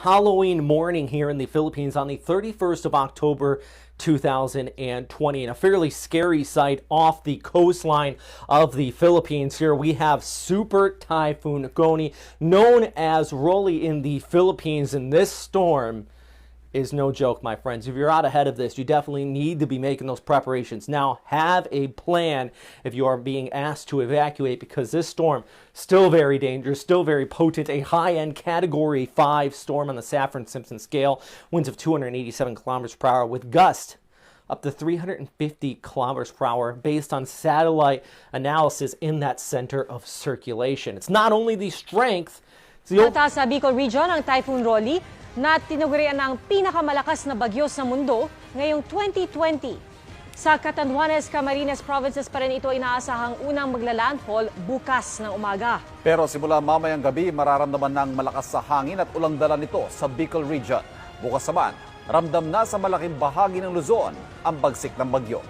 Halloween morning here in the Philippines on the 31st of October 2020, and a fairly scary sight off the coastline of the Philippines. Here we have Super Typhoon Goni, known as Rolly in the Philippines, and this storm is no joke, my friends. If you're out ahead of this, you definitely need to be making those preparations. Now, have a plan if you are being asked to evacuate, because this storm, still very dangerous, still very potent, a high-end Category 5 storm on the Saffir-Simpson scale, winds of 287 kilometers per hour with gusts up to 350 kilometers per hour based on satellite analysis in that center of circulation. It's not only the strength, it's the Nata sa Bicol region ang Typhoon Rolly na tinugurian ng pinakamalakas na bagyo sa mundo ngayong 2020. Sa Catanduanes, Camarines provinces pa rin ito inaasahang unang maglalandfall bukas ng umaga. Pero simula mamayang gabi, mararamdaman ng malakas sa hangin at ulang dala nito sa Bicol region. Bukas naman, ramdam na sa malaking bahagi ng Luzon ang bagsik ng bagyo.